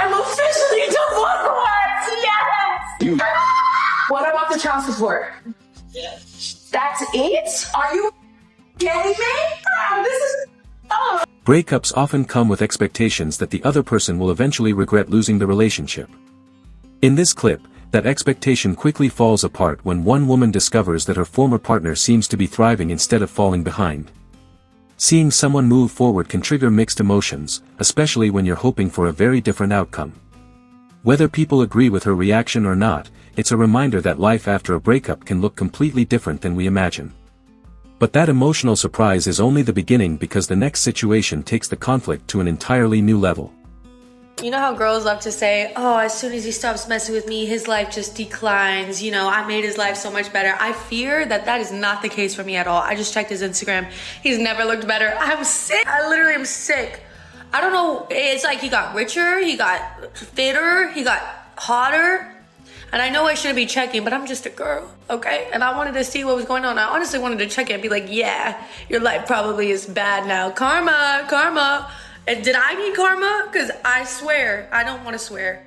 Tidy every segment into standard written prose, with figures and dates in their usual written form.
I'm officially divorced! Yes! What about the child support? That's it? Are you kidding me? This is... Oh. Breakups often come with expectations that the other person will eventually regret losing the relationship. In this clip, that expectation quickly falls apart when one woman discovers that her former partner seems to be thriving instead of falling behind. Seeing someone move forward can trigger mixed emotions, especially when you're hoping for a very different outcome. Whether people agree with her reaction or not, it's a reminder that life after a breakup can look completely different than we imagine. But that emotional surprise is only the beginning, because the next situation takes the conflict to an entirely new level. You know how girls love to say, oh, as soon as he stops messing with me, his life just declines. You know, I made his life so much better. I fear that that is not the case for me at all. I just checked his Instagram. He's never looked better. I'm sick. I literally am sick. I don't know. It's like he got richer, he got fitter, he got hotter. And I know I shouldn't be checking, but I'm just a girl, okay? And I wanted to see what was going on. I honestly wanted to check it and be like, yeah, your life probably is bad now. Karma, karma. And did I need karma? Because I swear, I don't want to swear.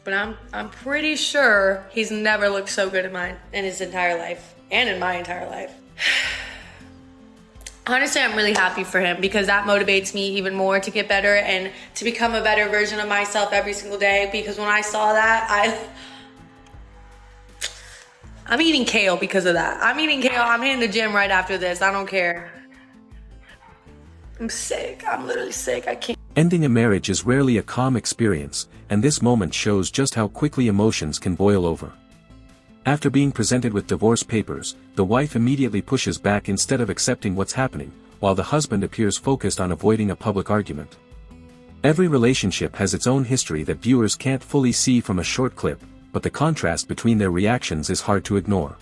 But I'm pretty sure he's never looked so good in his entire life. And in my entire life. Honestly, I'm really happy for him, because that motivates me even more to get better and to become a better version of myself every single day. Because when I saw that, I'm eating kale because of that. I'm eating kale. I'm hitting the gym right after this. I don't care. I'm sick. I'm literally sick. I can't. Ending a marriage is rarely a calm experience, and this moment shows just how quickly emotions can boil over. After being presented with divorce papers, the wife immediately pushes back instead of accepting what's happening, while the husband appears focused on avoiding a public argument. Every relationship has its own history that viewers can't fully see from a short clip, but the contrast between their reactions is hard to ignore.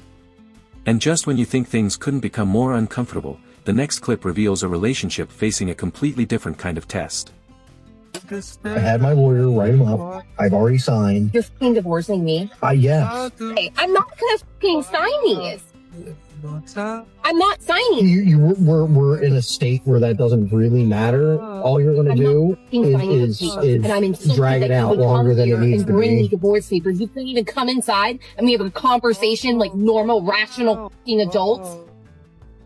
And just when you think things couldn't become more uncomfortable, the next clip reveals a relationship facing a completely different kind of test. I had my lawyer write him up. I've already signed. You're fucking divorcing me? Yes. Hey, I'm not gonna fucking sign these. I'm not signing. We're in a state where that doesn't really matter. All you're gonna do is drag it out longer than it needs to bring me be. divorce papers. You couldn't even come inside and we have a conversation like normal, rational fucking adults.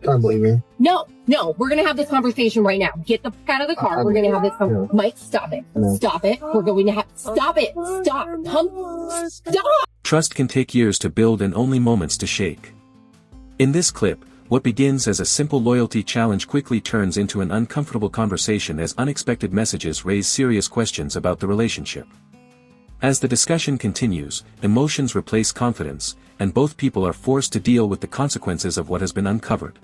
Can't believe me. No, we're gonna have this conversation right now. Get the fuck out of the car. We're gonna have this conversation. Mike, stop it. Stop it. We're going to have, stop it. Stop. Stop. Trust can take years to build and only moments to shake. In this clip, what begins as a simple loyalty challenge quickly turns into an uncomfortable conversation as unexpected messages raise serious questions about the relationship. As the discussion continues, emotions replace confidence, and both people are forced to deal with the consequences of what has been uncovered.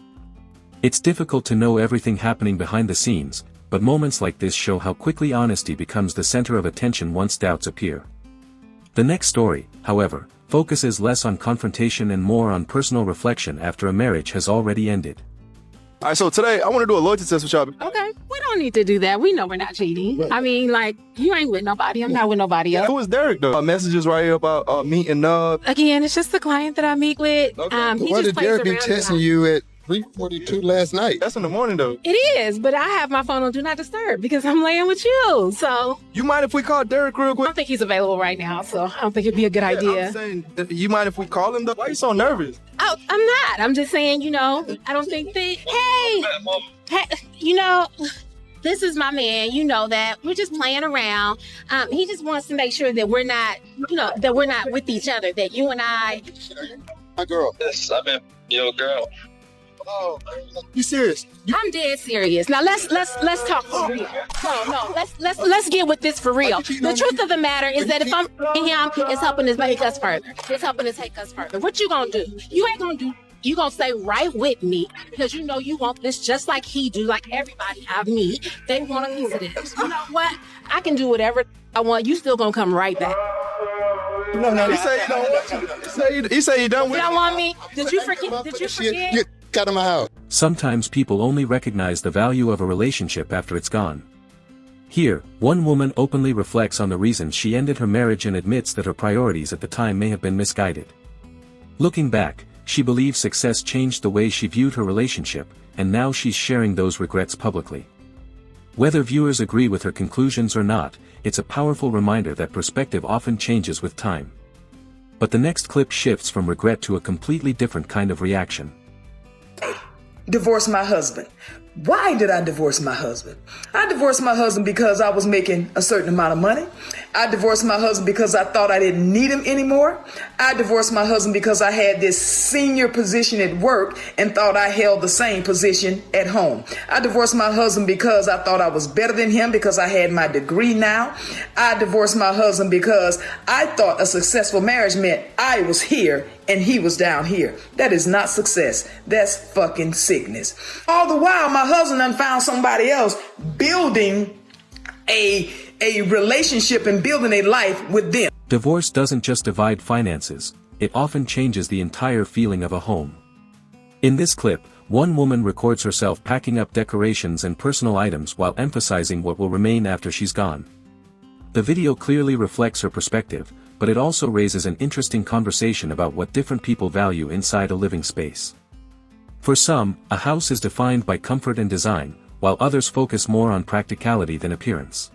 It's difficult to know everything happening behind the scenes, but moments like this show how quickly honesty becomes the center of attention once doubts appear. The next story, however, focuses less on confrontation and more on personal reflection after a marriage has already ended. All right, so today I want to do a loyalty test with y'all. Okay, we don't need to do that. We know we're not cheating. I mean, like, you ain't with nobody. I'm not with nobody else. Who is Derek, though? Messages right here about meeting up. Again, it's just the client that I meet with. Okay. He Why just did plays Derek be around texting you at 3:42 last night? That's in the morning, though. It is, but I have my phone on Do Not Disturb because I'm laying with you. So You mind if we call Derek real I quick? don't think he's available right now. So I don't think it'd be a good idea. I'm saying, you mind if we call him, though? Why are you so nervous? Oh, I'm not. I'm just saying, you know, I don't think that. Hey, you know, this is my man. You know that we're just playing around. He just wants to make sure that we're not, you know, that we're not with each other. That you and I. My girl. Yes, I'm your girl. Oh, you serious? I'm dead serious. Now let's talk for real. No, let's get with this for real. The truth of the matter is that if I'm in him, it's helping us make us further. It's helping us take us further. What you gonna do? You ain't gonna do. You gonna stay right with me because you know you want this just like he do, like everybody have me. They want a piece of this. You know what? I can do whatever I want. You still gonna come right back. No, he say he don't want you. He say he done with You you. don't want me? Did you forget? Did you forget? Get out of my house. Sometimes people only recognize the value of a relationship after it's gone. Here, one woman openly reflects on the reasons she ended her marriage and admits that her priorities at the time may have been misguided. Looking back, she believes success changed the way she viewed her relationship, and now she's sharing those regrets publicly. Whether viewers agree with her conclusions or not, it's a powerful reminder that perspective often changes with time. But the next clip shifts from regret to a completely different kind of reaction. Divorce my husband. Why did I divorce my husband? I divorced my husband because I was making a certain amount of money. I divorced my husband because I thought I didn't need him anymore. I divorced my husband because I had this senior position at work and thought I held the same position at home. I divorced my husband because I thought I was better than him because I had my degree now. I divorced my husband because I thought a successful marriage meant I was here and he was down here. That is not success. That's fucking sickness. All the while, my husband done found somebody else building a relationship and building a life with them. Divorce doesn't just divide finances, it often changes the entire feeling of a home. In this clip, one woman records herself packing up decorations and personal items while emphasizing what will remain after she's gone. The video clearly reflects her perspective, but it also raises an interesting conversation about what different people value inside a living space. For some, a house is defined by comfort and design, while others focus more on practicality than appearance.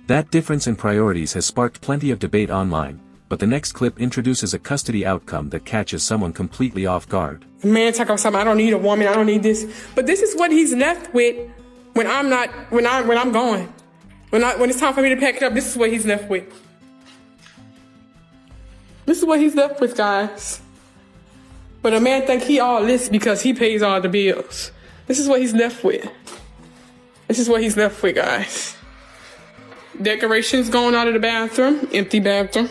That difference in priorities has sparked plenty of debate online, but the next clip introduces a custody outcome that catches someone completely off guard. A man talk about something, I don't need a woman, I don't need this. But this is what he's left with when I'm gone. When it's time for me to pack it up, this is what he's left with. This is what he's left with, guys. But a man think he all this because he pays all the bills. This is what he's left with. This is what he's left with, guys. Decorations going out of the bathroom, empty bathroom.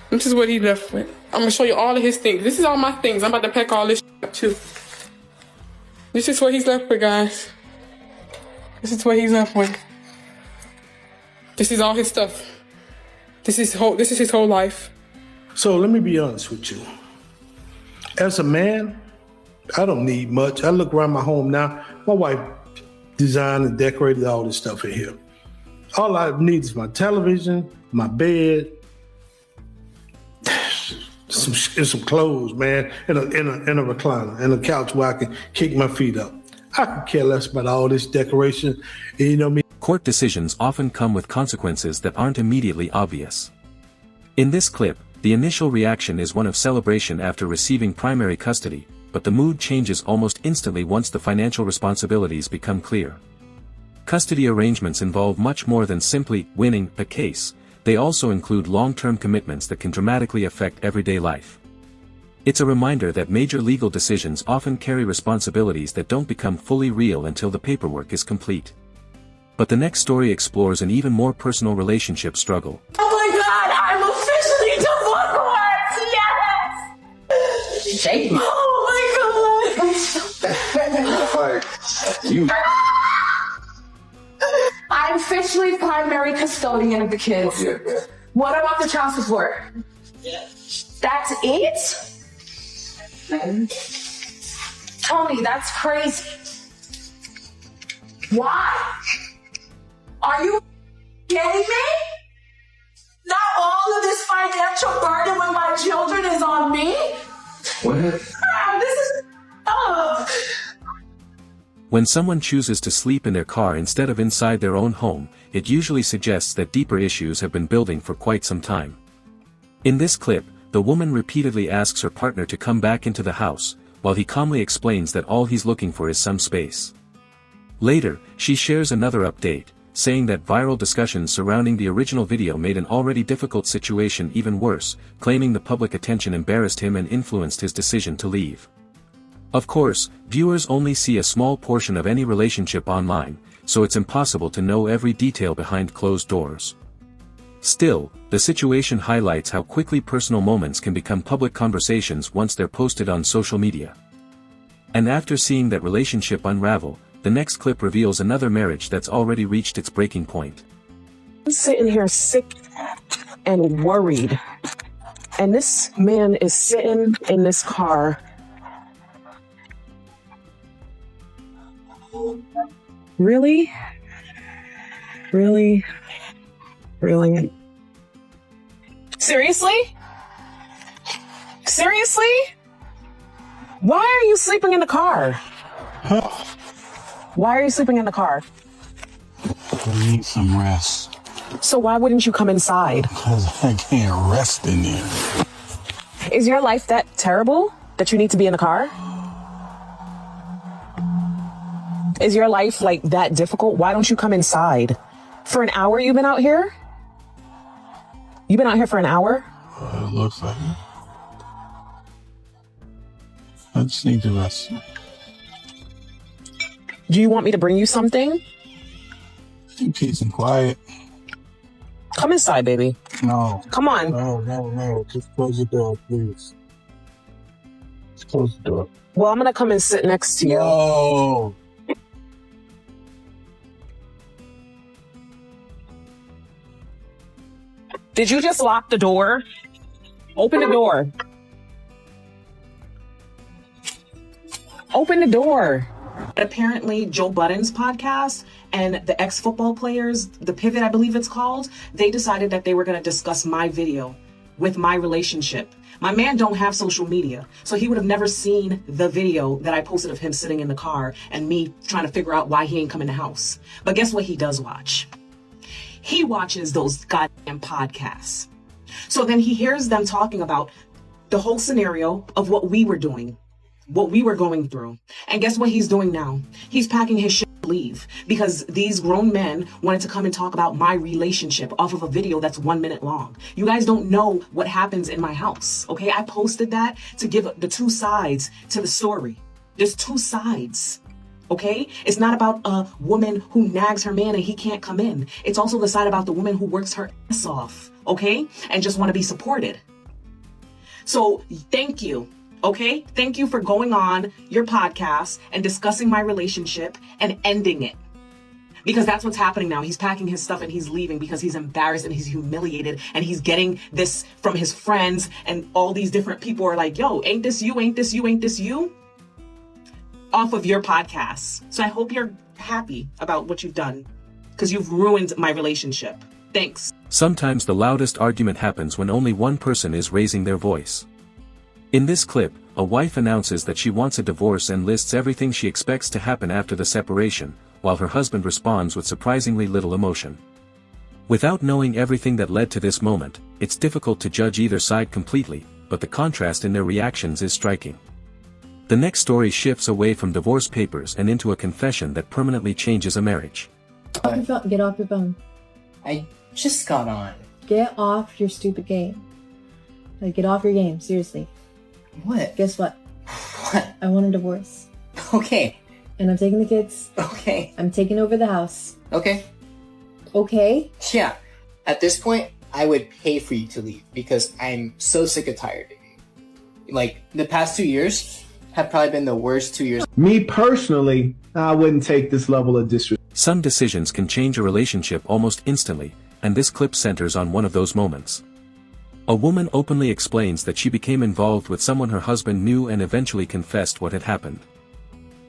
This is what he's left with. I'm gonna show you all of his things. This is all my things. I'm about to pack all this up too. This is what he's left with, guys. This is what he's left with. This is all his stuff. This is his whole life. So let me be honest with you. As a man, I don't need much. I look around my home now. My wife designed and decorated all this stuff in here. All I need is my television, my bed, some clothes, man, and a recliner, and a couch where I can kick my feet up. I could care less about all this decoration. And you know me. Court decisions often come with consequences that aren't immediately obvious. In this clip, the initial reaction is one of celebration after receiving primary custody, but the mood changes almost instantly once the financial responsibilities become clear. Custody arrangements involve much more than simply winning a case, they also include long-term commitments that can dramatically affect everyday life. It's a reminder that major legal decisions often carry responsibilities that don't become fully real until the paperwork is complete. But the next story explores an even more personal relationship struggle. Oh my God, I'm officially divorced! Yes! Shake me. Oh my God! I'm officially primary custodian of the kids. What about the child support? That's it? Tony, that's crazy. Why? Are you kidding me? Not all of this financial burden when my children is on me? What? This is... When someone chooses to sleep in their car instead of inside their own home, it usually suggests that deeper issues have been building for quite some time. In this clip, the woman repeatedly asks her partner to come back into the house, while he calmly explains that all he's looking for is some space. Later, she shares another update, saying that viral discussions surrounding the original video made an already difficult situation even worse, claiming the public attention embarrassed him and influenced his decision to leave. Of course, viewers only see a small portion of any relationship online, so it's impossible to know every detail behind closed doors. Still, the situation highlights how quickly personal moments can become public conversations once they're posted on social media. And after seeing that relationship unravel, the next clip reveals another marriage that's already reached its breaking point. I'm sitting here sick and worried, and this man is sitting in this car. Really? Really? Really? Seriously? Seriously? Why are you sleeping in the car? Why are you sleeping in the car? I need some rest. So why wouldn't you come inside? Because I can't rest in there. Is your life that terrible that you need to be in the car? Is your life like that difficult? Why don't you come inside? For an hour you've been out here? You've been out here for an hour? It looks like it. I just need to rest. Do you want me to bring you something? Peace and quiet. Come inside, baby. No. Come on. No. Just close the door, please. Just close the door. Well, I'm going to come and sit next to you. No. Did you just lock the door? Open the door. Open the door. Apparently, Joe Budden's podcast and the ex-football players, The Pivot, I believe it's called, they decided that they were going to discuss my video with my relationship. My man don't have social media, so he would have never seen the video that I posted of him sitting in the car and me trying to figure out why he ain't come in the house. But guess what he does watch? He watches those goddamn podcasts. So then he hears them talking about the whole scenario of what we were doing, what we were going through. And guess what he's doing now? He's packing his shit to leave because these grown men wanted to come and talk about my relationship off of a video that's 1 minute long. You guys don't know what happens in my house, okay? I posted that to give the two sides to the story. There's two sides. Okay? It's not about a woman who nags her man and he can't come in. It's also the side about the woman who works her ass off, okay? And just want to be supported. So thank you, okay? Thank you for going on your podcast and discussing my relationship and ending it. Because that's what's happening now. He's packing his stuff and he's leaving because he's embarrassed and he's humiliated and he's getting this from his friends and all these different people are like, yo, ain't this you, ain't this you, ain't this you? Off of your podcast. So I hope you're happy about what you've done because you've ruined my relationship. Thanks. Sometimes the loudest argument happens when only one person is raising their voice. In this clip, a wife announces that she wants a divorce and lists everything she expects to happen after the separation, while her husband responds with surprisingly little emotion. Without knowing everything that led to this moment, it's difficult to judge either side completely, but the contrast in their reactions is striking. The next story shifts away from divorce papers and into a confession that permanently changes a marriage. Get off your phone. I just got on. Get off your stupid game. Like, get off your game, seriously. What? Guess what? What? I want a divorce. Okay. And I'm taking the kids. Okay. I'm taking over the house. Okay. Okay? Yeah. At this point, I would pay for you to leave because I'm so sick and tired of you. Like, the past 2 years have probably been the worst 2 years. Me personally, I wouldn't take this level of disrespect. Some decisions can change a relationship almost instantly, and this clip centers on one of those moments. A woman openly explains that she became involved with someone her husband knew and eventually confessed what had happened.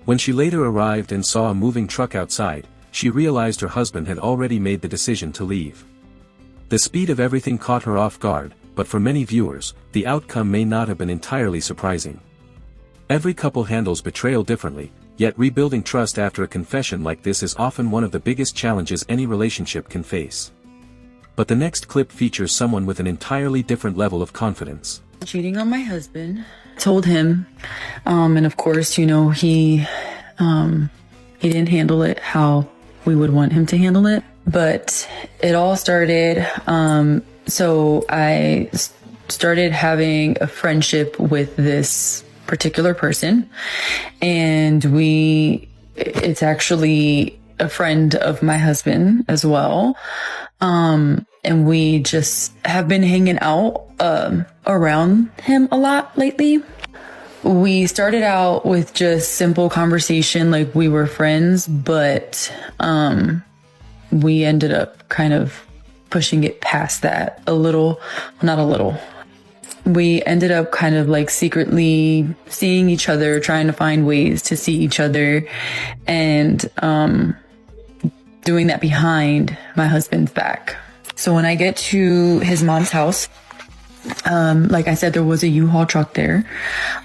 When she later arrived and saw a moving truck outside, she realized her husband had already made the decision to leave. The speed of everything caught her off guard, but for many viewers, the outcome may not have been entirely surprising. Every couple handles betrayal differently, yet rebuilding trust after a confession like this is often one of the biggest challenges any relationship can face. But the next clip features someone with an entirely different level of confidence. Cheating on my husband, told him, and of course, you know, he didn't handle it how we would want him to handle it. But it all started, so I started having a friendship with this particular person, and it's actually a friend of my husband as well. And we just have been hanging out around him a lot lately. We started out with just simple conversation, like we were friends, but we ended up kind of pushing it past that a little, not a little. We ended up kind of like secretly seeing each other, trying to find ways to see each other, and doing that behind my husband's back. So when I get to his mom's house, like I said, there was a U-Haul truck there,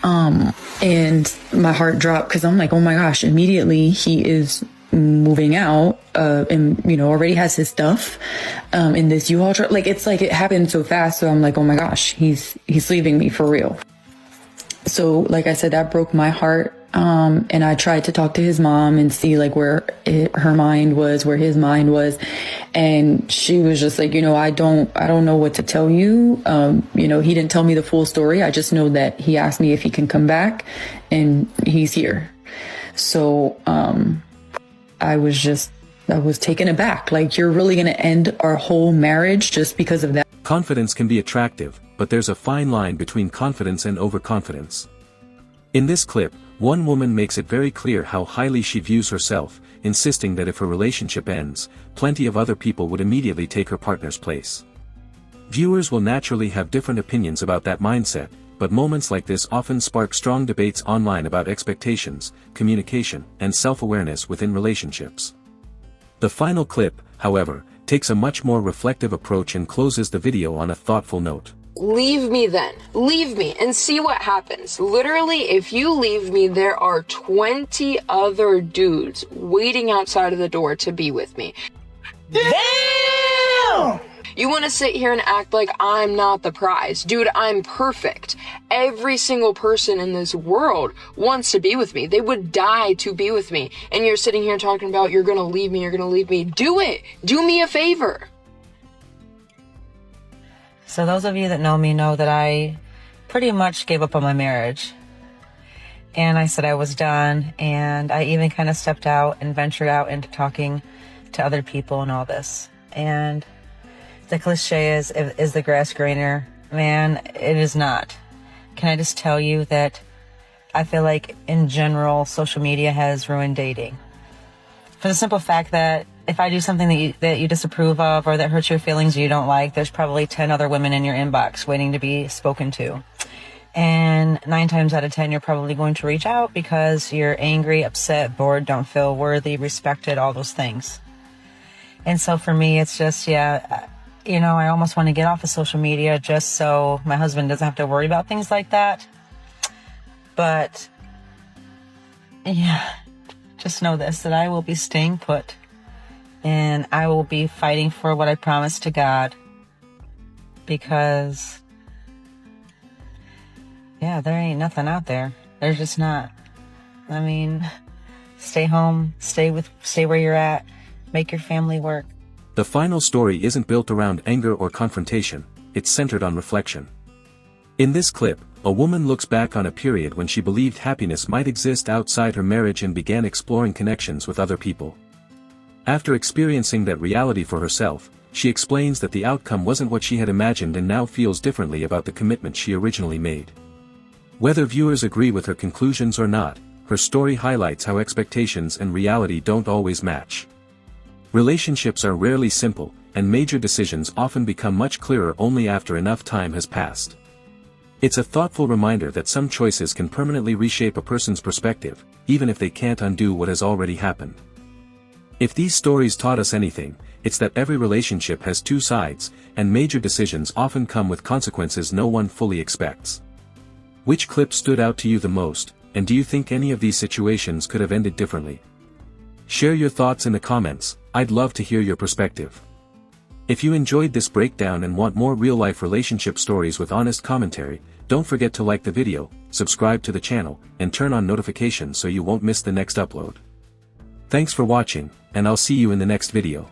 and my heart dropped because I'm like, oh my gosh, immediately he is moving out, and, you know, already has his stuff, in this U-Haul truck. Like, it's like it happened so fast. So I'm like, oh my gosh, he's leaving me for real. So, like I said, that broke my heart. And I tried to talk to his mom and see like where her mind was, where his mind was. And she was just like, you know, I don't know what to tell you. You know, he didn't tell me the full story. I just know that he asked me if he can come back and he's here. So, I was taken aback. Like, you're really going to end our whole marriage just because of that? Confidence can be attractive, but there's a fine line between confidence and overconfidence. In this clip, one woman makes it very clear how highly she views herself, insisting that if her relationship ends, plenty of other people would immediately take her partner's place. Viewers will naturally have different opinions about that mindset, but moments like this often spark strong debates online about expectations, communication, and self-awareness within relationships. The final clip, however, takes a much more reflective approach and closes the video on a thoughtful note. Leave me then. Leave me and see what happens. Literally, if you leave me, there are 20 other dudes waiting outside of the door to be with me. Damn! You want to sit here and act like I'm not the prize. Dude, I'm perfect. Every single person in this world wants to be with me. They would die to be with me. And you're sitting here talking about you're going to leave me, you're going to leave me. Do it. Do me a favor. So those of you that know me know that I pretty much gave up on my marriage. And I said I was done. And I even kind of stepped out and ventured out into talking to other people and all this. And the cliche is the grass greener? Man, it is not. Can I just tell you that I feel like in general, social media has ruined dating. For the simple fact that if I do something that you disapprove of or that hurts your feelings or you don't like, there's probably 10 other women in your inbox waiting to be spoken to. And 9 times out of 10, you're probably going to reach out because you're angry, upset, bored, don't feel worthy, respected, all those things. And so for me, it's just, you know, I almost want to get off of social media just so my husband doesn't have to worry about things like that. But, yeah, just know this, that I will be staying put. And I will be fighting for what I promised to God. Because, yeah, there ain't nothing out there. There's just not. I mean, stay home, stay where you're at, make your family work. The final story isn't built around anger or confrontation, it's centered on reflection. In this clip, a woman looks back on a period when she believed happiness might exist outside her marriage and began exploring connections with other people. After experiencing that reality for herself, she explains that the outcome wasn't what she had imagined and now feels differently about the commitment she originally made. Whether viewers agree with her conclusions or not, her story highlights how expectations and reality don't always match. Relationships are rarely simple, and major decisions often become much clearer only after enough time has passed. It's a thoughtful reminder that some choices can permanently reshape a person's perspective, even if they can't undo what has already happened. If these stories taught us anything, it's that every relationship has two sides, and major decisions often come with consequences no one fully expects. Which clip stood out to you the most, and do you think any of these situations could have ended differently? Share your thoughts in the comments, I'd love to hear your perspective. If you enjoyed this breakdown and want more real-life relationship stories with honest commentary, don't forget to like the video, subscribe to the channel, and turn on notifications so you won't miss the next upload. Thanks for watching, and I'll see you in the next video.